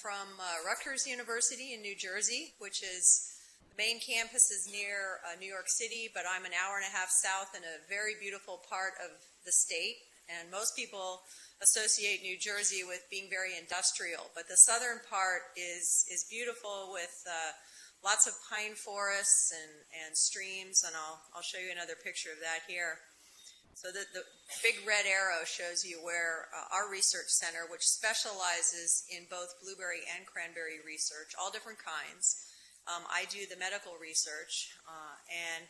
from Rutgers University in New Jersey, which is the main campus is near New York City, but I'm an hour and a half south in a very beautiful part of the state. And most people associate New Jersey with being very industrial, but the southern part is beautiful with lots of pine forests and streams, and I'll show you another picture of that here. So the big red arrow shows you where our research center, which specializes in both blueberry and cranberry research, all different kinds. I do the medical research, and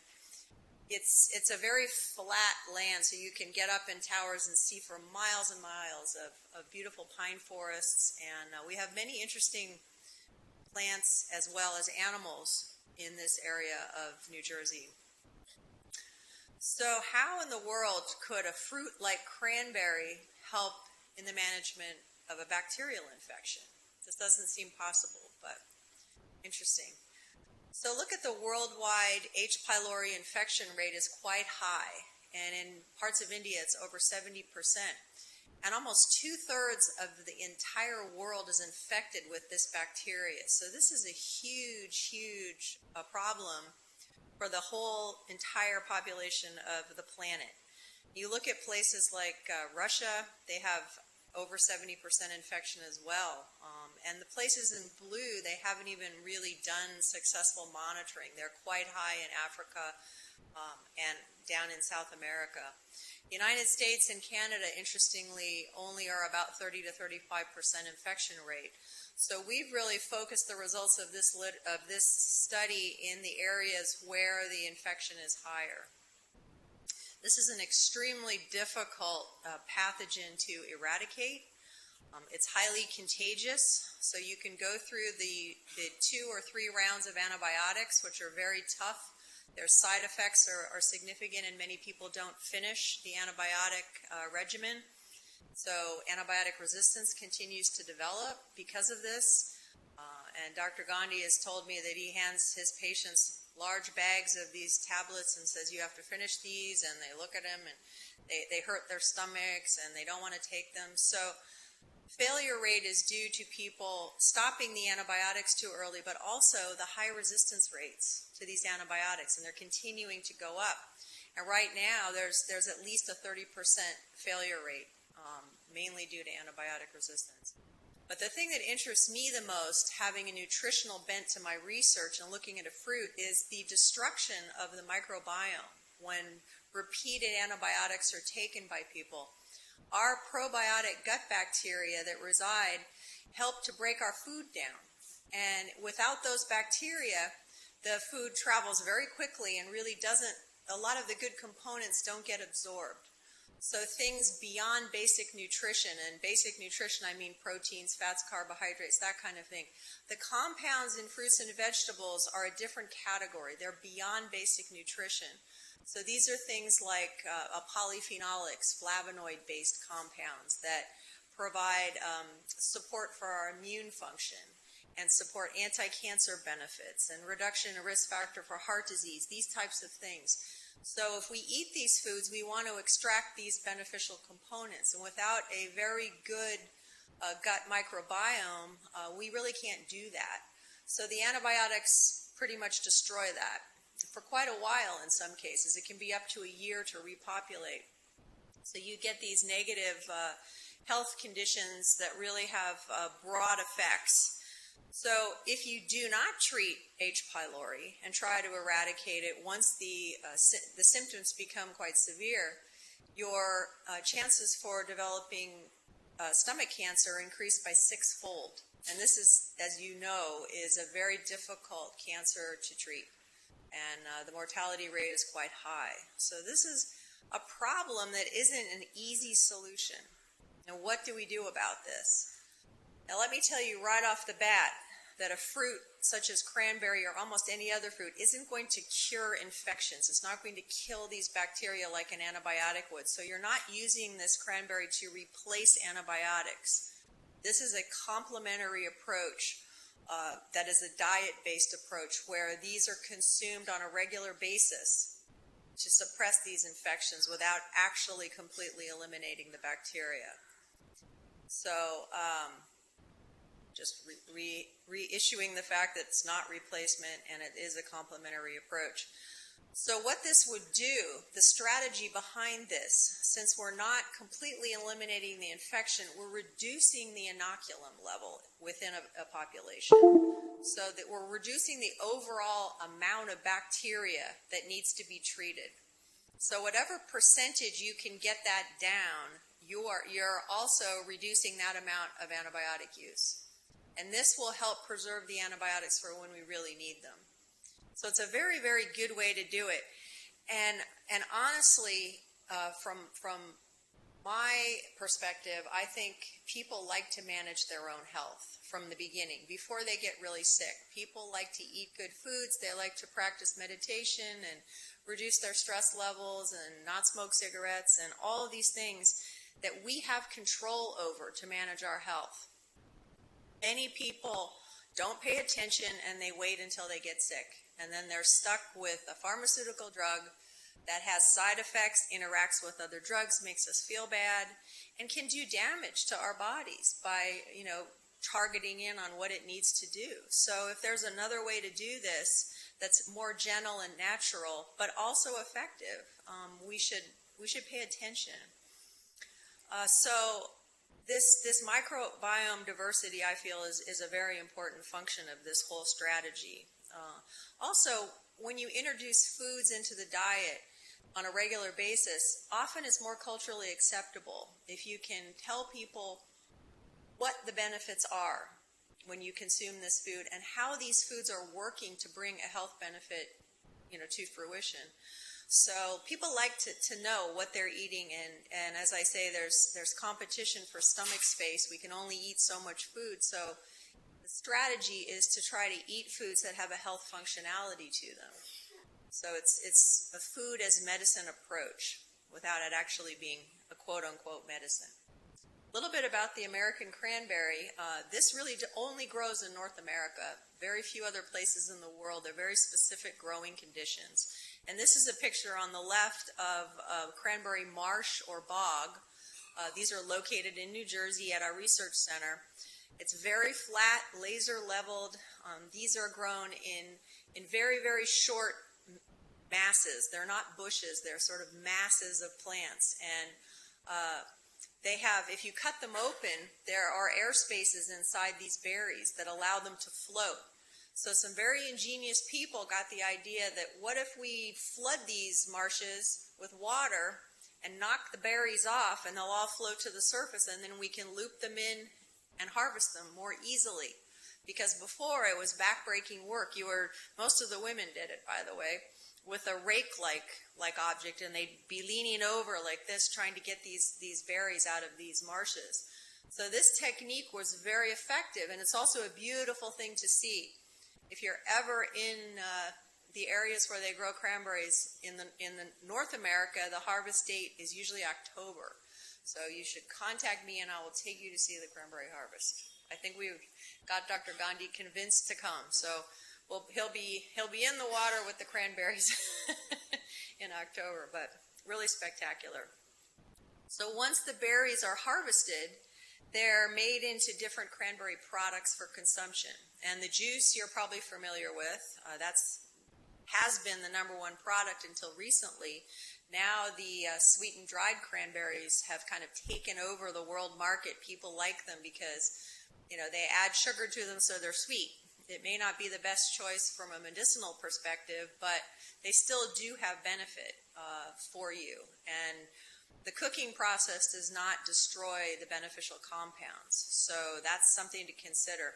it's a very flat land, so you can get up in towers and see for miles and miles of beautiful pine forests, and we have many interesting plants as well as animals in this area of New Jersey. So how in the world could a fruit like cranberry help in the management of a bacterial infection? This doesn't seem possible, but interesting. So look at the worldwide H. pylori infection rate is quite high, and in parts of India it's over 70%. And almost 2/3 of the entire world is infected with this bacteria. So this is a huge, huge problem for the whole entire population of the planet. You look at places like Russia, they have over 70% infection as well. And the places in blue, they haven't even really done successful monitoring. They're quite high in Africa and down in South America. The United States and Canada, interestingly, only are about 30 to 35% infection rate. So we've really focused the results of this study in the areas where the infection is higher. This is an extremely difficult pathogen to eradicate. It's highly contagious, so you can go through the 2 or 3 rounds of antibiotics, which are very tough. Their side effects are significant, and many people don't finish the antibiotic regimen. So antibiotic resistance continues to develop because of this. And Dr. Gandhi has told me that he hands his patients large bags of these tablets and says, you have to finish these, and they look at them and they hurt their stomachs and they don't want to take them. So failure rate is due to people stopping the antibiotics too early, but also the high resistance rates to these antibiotics, and they're continuing to go up. And right now there's at least a 30% failure rate, mainly due to antibiotic resistance. But the thing that interests me the most, having a nutritional bent to my research and looking at a fruit, is the destruction of the microbiome when repeated antibiotics are taken by people. Our probiotic gut bacteria that reside help to break our food down. And without those bacteria, the food travels very quickly and really a lot of the good components don't get absorbed. So things beyond basic nutrition, and basic nutrition I mean proteins, fats, carbohydrates, that kind of thing. The compounds in fruits and vegetables are a different category. They're beyond basic nutrition. So these are things like polyphenolics, flavonoid-based compounds that provide support for our immune function and support anti-cancer benefits and reduction in risk factor for heart disease, these types of things. So if we eat these foods, we want to extract these beneficial components. And without a very good gut microbiome, we really can't do that. So the antibiotics pretty much destroy that for quite a while in some cases. It can be up to a year to repopulate. So you get these negative health conditions that really have broad effects. So if you do not treat H. pylori and try to eradicate it once the symptoms become quite severe, your chances for developing stomach cancer increase by 6-fold. And this is, as you know, is a very difficult cancer to treat. And the mortality rate is quite high. So this is a problem that isn't an easy solution. Now, what do we do about this? Now, let me tell you right off the bat that a fruit such as cranberry or almost any other fruit isn't going to cure infections. It's not going to kill these bacteria like an antibiotic would. So you're not using this cranberry to replace antibiotics. This is a complementary approach that is a diet-based approach where these are consumed on a regular basis to suppress these infections without actually completely eliminating the bacteria. So just reissuing the fact that it's not replacement and it is a complementary approach. So what this would do, the strategy behind this, since we're not completely eliminating the infection, we're reducing the inoculum level within a population, so that we're reducing the overall amount of bacteria that needs to be treated. So whatever percentage you can get that down, you're also reducing that amount of antibiotic use. And this will help preserve the antibiotics for when we really need them. So it's a very, very good way to do it. And honestly, from my perspective, I think people like to manage their own health from the beginning, before they get really sick. People like to eat good foods. They like to practice meditation and reduce their stress levels and not smoke cigarettes and all of these things that we have control over to manage our health. Many people don't pay attention and they wait until they get sick. And then they're stuck with a pharmaceutical drug that has side effects, interacts with other drugs, makes us feel bad, and can do damage to our bodies by, targeting in on what it needs to do. So if there's another way to do this that's more gentle and natural, but also effective, we should pay attention. So this microbiome diversity, I feel, is a very important function of this whole strategy. Also, when you introduce foods into the diet on a regular basis, often it's more culturally acceptable if you can tell people what the benefits are when you consume this food and how these foods are working to bring a health benefit, to fruition. So people like to know what they're eating, and as I say, there's competition for stomach space. We can only eat so much food, so the strategy is to try to eat foods that have a health functionality to them. So it's a food as medicine approach without it actually being a quote-unquote medicine. A little bit about the American cranberry. This really only grows in North America. Very few other places in the world. They're very specific growing conditions. And this is a picture on the left of cranberry marsh or bog. These are located in New Jersey at our research center. It's very flat, laser leveled. These are grown in very, very short masses. They're not bushes. They're sort of masses of plants. And they have, if you cut them open, there are air spaces inside these berries that allow them to float. So some very ingenious people got the idea that what if we flood these marshes with water and knock the berries off and they'll all float to the surface, and then we can loop them in and harvest them more easily. Because before it was backbreaking work. Most of the women did it, by the way, with a rake-like object, and they'd be leaning over like this trying to get these berries out of these marshes. So this technique was very effective, and it's also a beautiful thing to see. If you're ever in the areas where they grow cranberries in the North America, the harvest date is usually October. So you should contact me and I will take you to see the cranberry harvest. I think we've got Dr. Gandhi convinced to come. So he'll be in the water with the cranberries in October, but really spectacular. So once the berries are harvested, they're made into different cranberry products for consumption. And the juice you're probably familiar with, has been the #1 product until recently. Now the sweetened dried cranberries have kind of taken over the world market. People like them because, they add sugar to them so they're sweet. It may not be the best choice from a medicinal perspective, but they still do have benefit for you. And the cooking process does not destroy the beneficial compounds. So that's something to consider.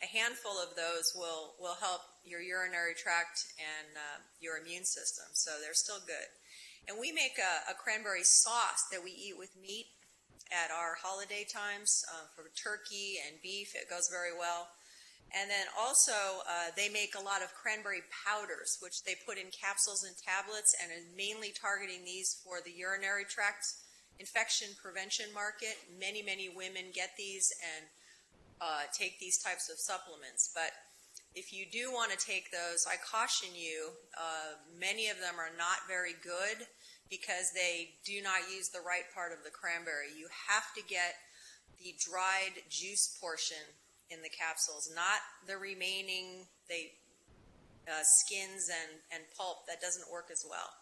A handful of those will help your urinary tract and your immune system. So they're still good. And we make a cranberry sauce that we eat with meat at our holiday times for turkey and beef. It goes very well. And then also they make a lot of cranberry powders, which they put in capsules and tablets, and is mainly targeting these for the urinary tract infection prevention market. Many, many women get these and take these types of supplements. But if you do want to take those, I caution you, many of them are not very good because they do not use the right part of the cranberry. You have to get the dried juice portion in the capsules, not the remaining skins and pulp. That doesn't work as well.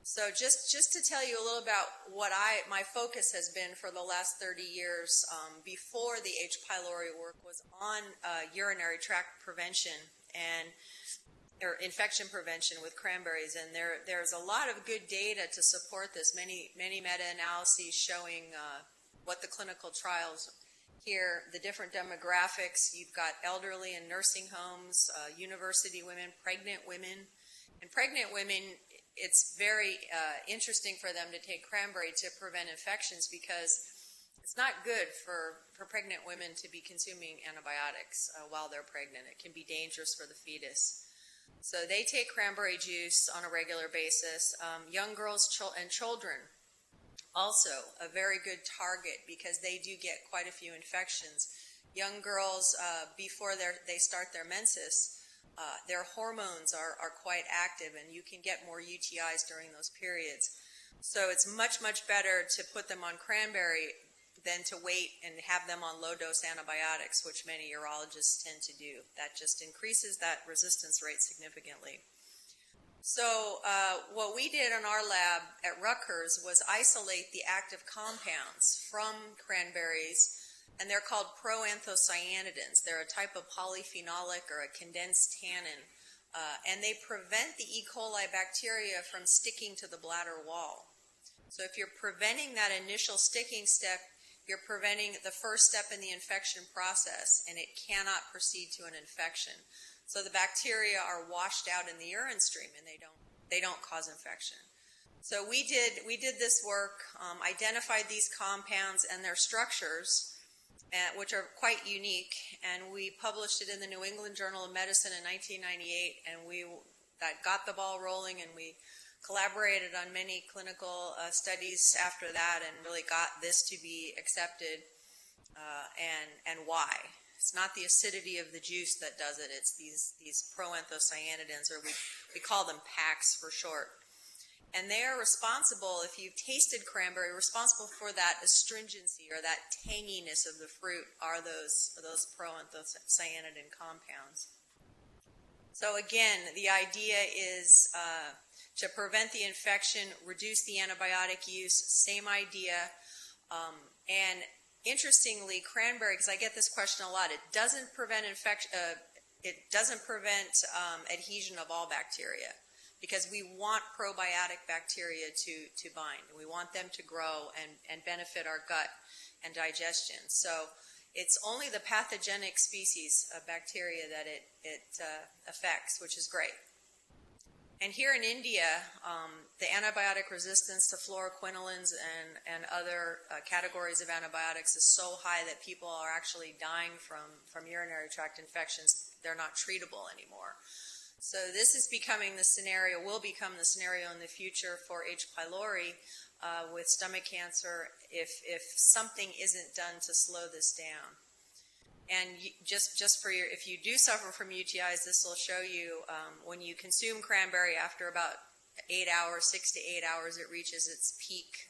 So just to tell you a little about what my focus has been for the last 30 years before the H. pylori work was on urinary tract prevention or infection prevention with cranberries, and there's a lot of good data to support this. Many meta-analyses showing what the clinical trials here, the different demographics. You've got elderly in nursing homes, university women, pregnant women. And pregnant women, it's very interesting for them to take cranberry to prevent infections because it's not good for pregnant women to be consuming antibiotics while they're pregnant. It can be dangerous for the fetus. So they take cranberry juice on a regular basis. Young girls and children, also a very good target because they do get quite a few infections. Young girls, before they start their menses, their hormones are quite active, and you can get more UTIs during those periods. So it's much, much better to put them on cranberry than to wait and have them on low-dose antibiotics, which many urologists tend to do. That just increases that resistance rate significantly. So what we did in our lab at Rutgers was isolate the active compounds from cranberries, and they're called proanthocyanidins. They're a type of polyphenolic or a condensed tannin, and they prevent the E. coli bacteria from sticking to the bladder wall. So if you're preventing that initial sticking step, you're preventing the first step in the infection process, and it cannot proceed to an infection. So the bacteria are washed out in the urine stream, and they don't cause infection. So we did this work, identified these compounds and their structures, which are quite unique, and we published it in the New England Journal of Medicine in 1998, and that got the ball rolling, and we collaborated on many clinical studies after that and really got this to be accepted, and why. It's not the acidity of the juice that does it, it's these proanthocyanidins, or we call them PACs for short. And they are responsible, if you've tasted cranberry, responsible for that astringency or that tanginess of the fruit are those proanthocyanidin compounds. So again, the idea is to prevent the infection, reduce the antibiotic use, same idea. And interestingly, cranberry, because I get this question a lot, it doesn't prevent infection. It doesn't prevent adhesion of all bacteria, because we want probiotic bacteria to bind. We want them to grow and benefit our gut and digestion. So it's only the pathogenic species of bacteria that it affects, which is great. And here in India, the antibiotic resistance to fluoroquinolines and other categories of antibiotics is so high that people are actually dying from urinary tract infections. They're not treatable anymore. So this is will become the scenario in the future for H. pylori with stomach cancer if something isn't done to slow this down. And if you do suffer from UTIs, this will show you when you consume cranberry after about 6 to 8 hours, it reaches its peak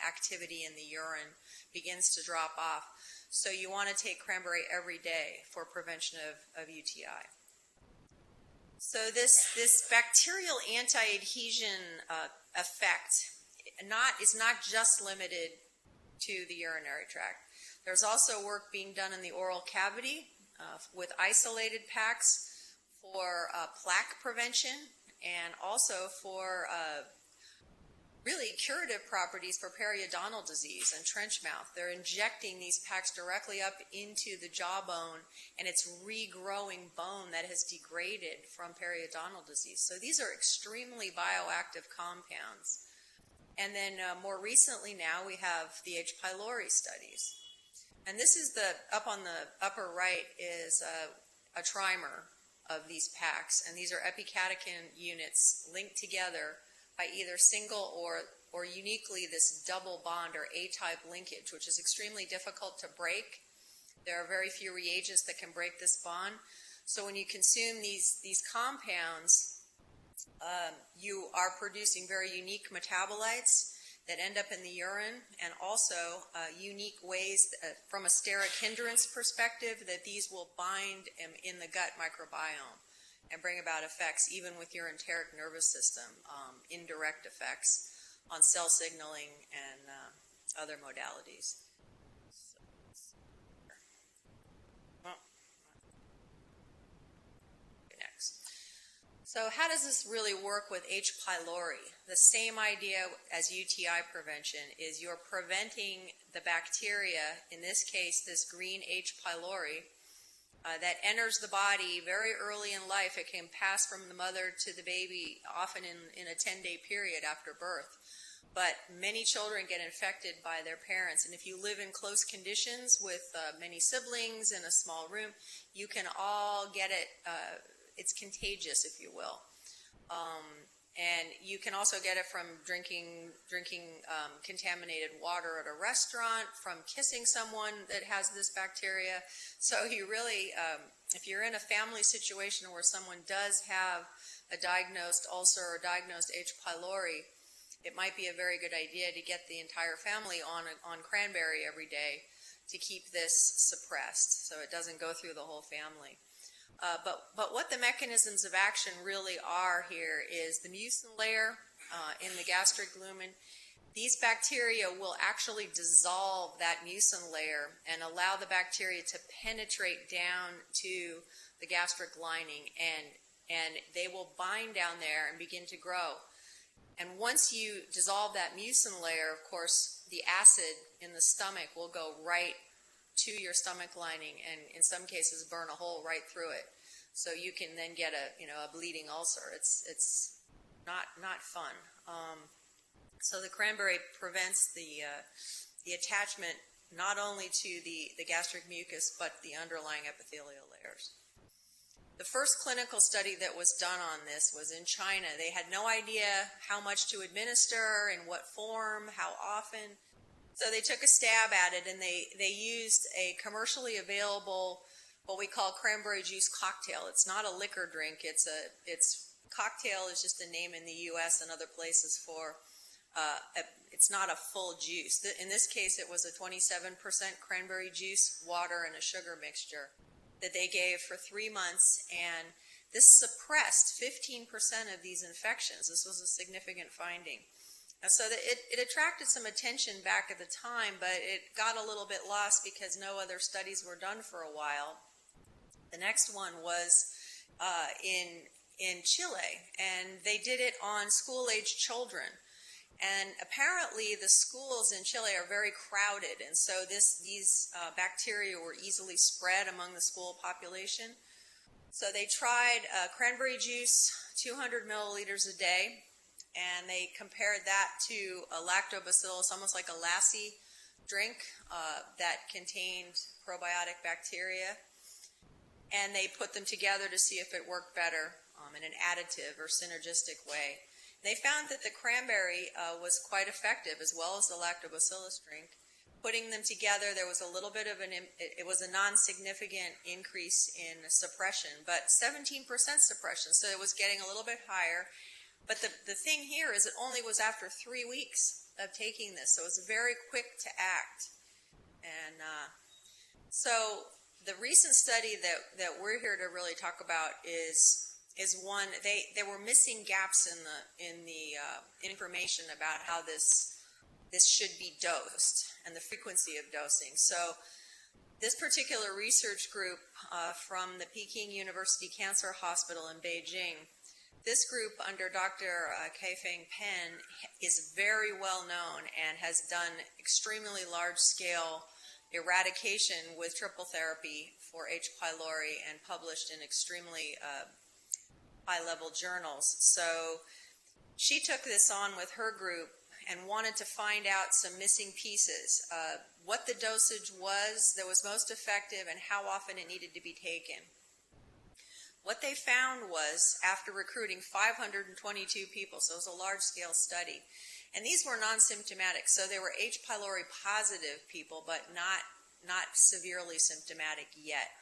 activity in the urine, begins to drop off. So you want to take cranberry every day for prevention of UTI. So this bacterial anti-adhesion effect is not just limited to the urinary tract. There's also work being done in the oral cavity with isolated PACs for plaque prevention and also for really curative properties for periodontal disease and trench mouth. They're injecting these PACs directly up into the jawbone, and it's regrowing bone that has degraded from periodontal disease. So these are extremely bioactive compounds. And then more recently now we have the H. pylori studies. And this is up on the upper right is a trimer of these PACs, and these are epicatechin units linked together by either single or uniquely this double bond or A-type linkage, which is extremely difficult to break. There are very few reagents that can break this bond. So when you consume these compounds, you are producing very unique metabolites that end up in the urine, and also unique ways from a steric hindrance perspective that these will bind in the gut microbiome and bring about effects even with your enteric nervous system, indirect effects on cell signaling and other modalities. Next. So how does this really work with H. pylori? The same idea as UTI prevention is you're preventing the bacteria, in this case this green H. pylori, that enters the body very early in life. It can pass from the mother to the baby often in a 10-day period after birth. But many children get infected by their parents, and if you live in close conditions with many siblings in a small room, you can all get it. It's contagious, if you will. And you can also get it from drinking contaminated water at a restaurant, from kissing someone that has this bacteria. So you really, if you're in a family situation where someone does have a diagnosed ulcer or diagnosed H. pylori, it might be a very good idea to get the entire family on Cranberry every day to keep this suppressed so it doesn't go through the whole family. But what the mechanisms of action really are here is the mucin layer in the gastric lumen. These bacteria will actually dissolve that mucin layer and allow the bacteria to penetrate down to the gastric lining, and they will bind down there and begin to grow. And once you dissolve that mucin layer, of course, the acid in the stomach will go right to your stomach lining and in some cases burn a hole right through it. So you can then get a bleeding ulcer. It's not fun. So the cranberry prevents the attachment not only to the gastric mucus but the underlying epithelial layers. The first clinical study that was done on this was in China. They had no idea how much to administer, in what form, how often. So they took a stab at it, and they used a commercially available, what we call cranberry juice cocktail. It's not a liquor drink. It's cocktail is just a name in the U.S. and other places for, it's not a full juice. In this case, it was a 27% cranberry juice, water, and a sugar mixture that they gave for 3 months, and this suppressed 15% of these infections. This was a significant finding. So it attracted some attention back at the time, but it got a little bit lost because no other studies were done for a while. The next one was in Chile, and they did it on school-age children. And apparently the schools in Chile are very crowded, and so these bacteria were easily spread among the school population. So they tried cranberry juice, 200 milliliters a day, and they compared that to a lactobacillus, almost like a lassi drink that contained probiotic bacteria. And they put them together to see if it worked better in an additive or synergistic way. They found that the cranberry was quite effective, as well as the lactobacillus drink. Putting them together, there was a little bit of it was a non-significant increase in suppression, but 17% suppression, so it was getting a little bit higher. But the thing here is it only was after 3 weeks of taking this, so it was very quick to act. And so the recent study that we're here to really talk about is one. They were missing gaps in the information about how this should be dosed and the frequency of dosing. So this particular research group from the Peking University Cancer Hospital in Beijing, this group under Dr. Kaifeng Pen is very well known and has done extremely large-scale eradication with triple therapy for H. pylori and published in extremely high-level journals. So she took this on with her group and wanted to find out some missing pieces, what the dosage was that was most effective and how often it needed to be taken. What they found was, after recruiting 522 people, so it was a large-scale study, and these were non-symptomatic, so they were H. pylori positive people, but not severely symptomatic yet.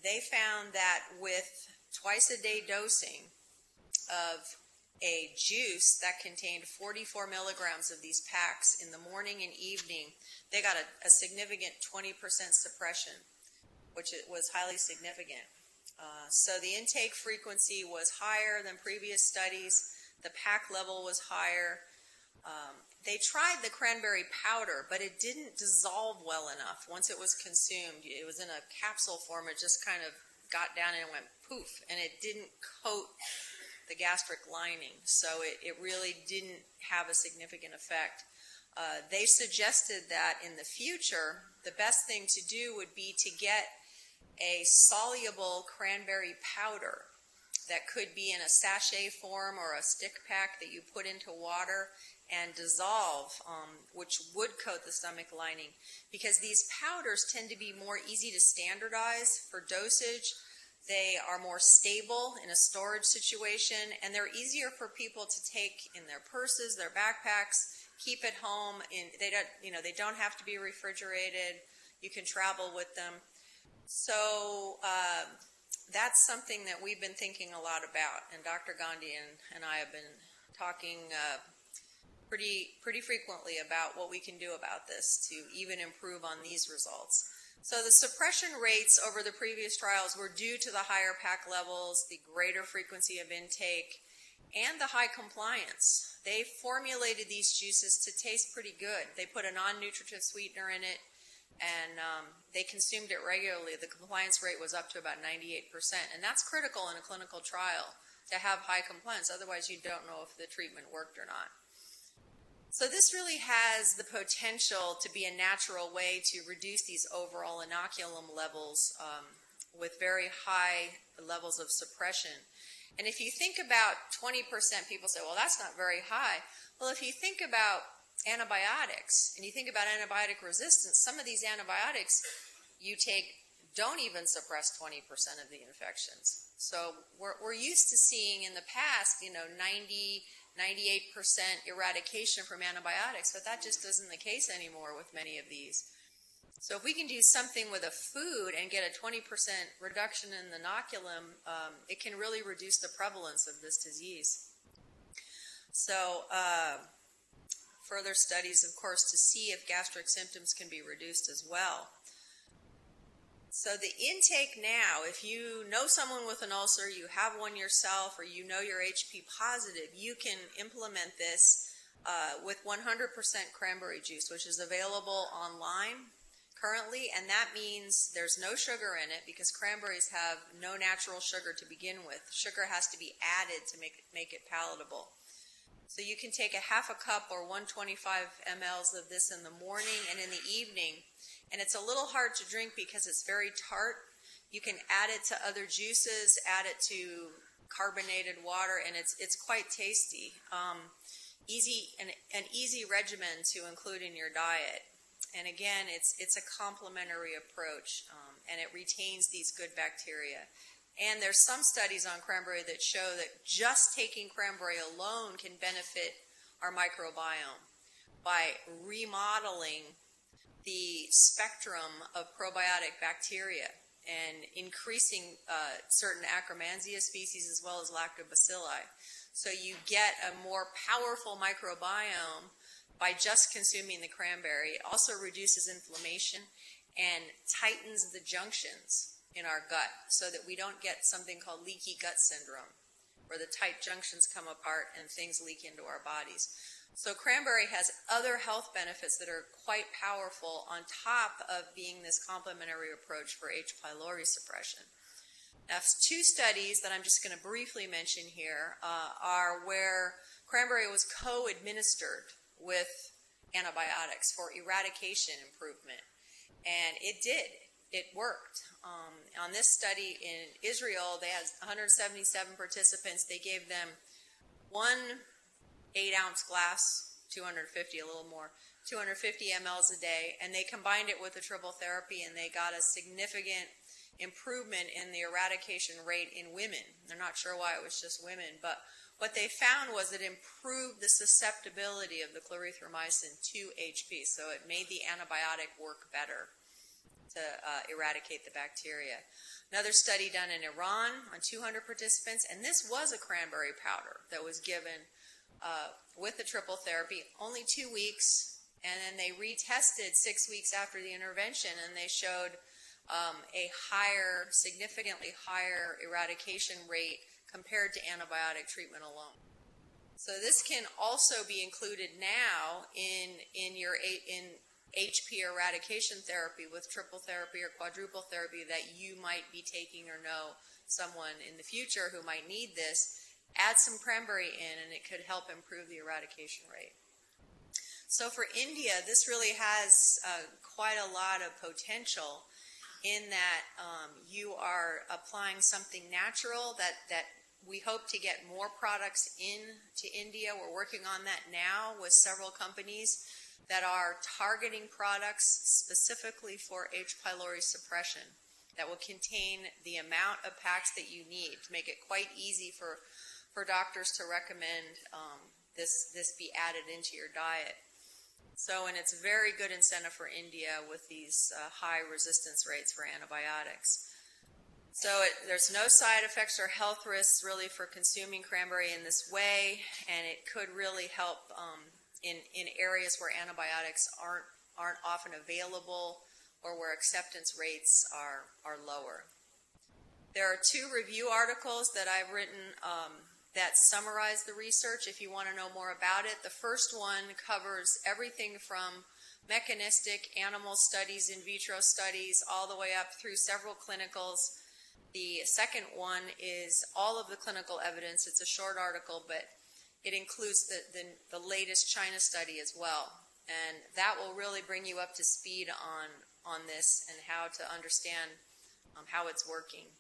They found that with twice-a-day dosing of a juice that contained 44 milligrams of these packs in the morning and evening, they got a significant 20% suppression, which was highly significant. So the intake frequency was higher than previous studies. The pack level was higher. They tried the cranberry powder, but it didn't dissolve well enough. Once it was consumed, it was in a capsule form. It just kind of got down and went poof, and it didn't coat the gastric lining. So it really didn't have a significant effect. They suggested that in the future, the best thing to do would be to get a soluble cranberry powder that could be in a sachet form or a stick pack that you put into water and dissolve, which would coat the stomach lining, because these powders tend to be more easy to standardize for dosage. They are more stable in a storage situation, and they're easier for people to take in their purses, their backpacks, keep at home. They don't have to be refrigerated. You can travel with them. So that's something that we've been thinking a lot about, and Dr. Gandhi and I have been talking pretty frequently about what we can do about this to even improve on these results. So the suppression rates over the previous trials were due to the higher pack levels, the greater frequency of intake, and the high compliance. They formulated these juices to taste pretty good. They put a non-nutritive sweetener in it, and they consumed it regularly. The compliance rate was up to about 98%, and that's critical in a clinical trial to have high compliance. Otherwise, you don't know if the treatment worked or not. So this really has the potential to be a natural way to reduce these overall inoculum levels with very high levels of suppression. And if you think about 20%, people say, well, that's not very high. Well, if you think about antibiotics and you think about antibiotic resistance, some of these antibiotics you take don't even suppress 20% of the infections. So we're used to seeing in the past, 98% eradication from antibiotics, but that just isn't the case anymore with many of these. So if we can do something with a food and get a 20% reduction in the inoculum, it can really reduce the prevalence of this disease. So further studies, of course, to see if gastric symptoms can be reduced as well. So the intake now, if you know someone with an ulcer, you have one yourself, or you know you're HP positive, you can implement this with 100% cranberry juice, which is available online currently, and that means there's no sugar in it because cranberries have no natural sugar to begin with. Sugar has to be added to make it palatable. So you can take a half a cup or 125 mLs of this in the morning and in the evening. And it's a little hard to drink because it's very tart. You can add it to other juices, add it to carbonated water, and it's quite tasty. An easy regimen to include in your diet. And again, it's a complementary approach, and it retains these good bacteria. And there's some studies on cranberry that show that just taking cranberry alone can benefit our microbiome by remodeling the spectrum of probiotic bacteria and increasing certain Akkermansia species as well as lactobacilli. So you get a more powerful microbiome by just consuming the cranberry. It also reduces inflammation and tightens the junctions in our gut so that we don't get something called leaky gut syndrome, where the tight junctions come apart and things leak into our bodies. So cranberry has other health benefits that are quite powerful on top of being this complementary approach for H. pylori suppression. Now, two studies that I'm just going to briefly mention here are where cranberry was co-administered with antibiotics for eradication improvement. And it did. It worked. On this study in Israel, they had 177 participants. They gave them one 8-ounce glass, 250, a little more, 250 mLs a day, and they combined it with the triple therapy, and they got a significant improvement in the eradication rate in women. They're not sure why it was just women, but what they found was it improved the susceptibility of the clarithromycin to HP, so it made the antibiotic work better to eradicate the bacteria. Another study done in Iran on 200 participants, and this was a cranberry powder that was given with the triple therapy, only 2 weeks, and then they retested 6 weeks after the intervention, and they showed a higher, significantly higher eradication rate compared to antibiotic treatment alone. So this can also be included now in HP eradication therapy with triple therapy or quadruple therapy that you might be taking or know someone in the future who might need this. Add some cranberry in and it could help improve the eradication rate. So for India, this really has quite a lot of potential in that you are applying something natural that we hope to get more products into India. We're working on that now with several companies that are targeting products specifically for H. pylori suppression that will contain the amount of packs that you need to make it quite easy for doctors to recommend this be added into your diet. So, and it's a very good incentive for India with these high resistance rates for antibiotics. So there's no side effects or health risks really for consuming cranberry in this way, and it could really help in areas where antibiotics aren't often available or where acceptance rates are lower. There are 2 review articles that I've written that summarize the research if you want to know more about it. The first one covers everything from mechanistic animal studies, in vitro studies, all the way up through several clinicals. The second one is all of the clinical evidence. It's a short article, but it includes the latest China study as well. And that will really bring you up to speed on this and how to understand how it's working.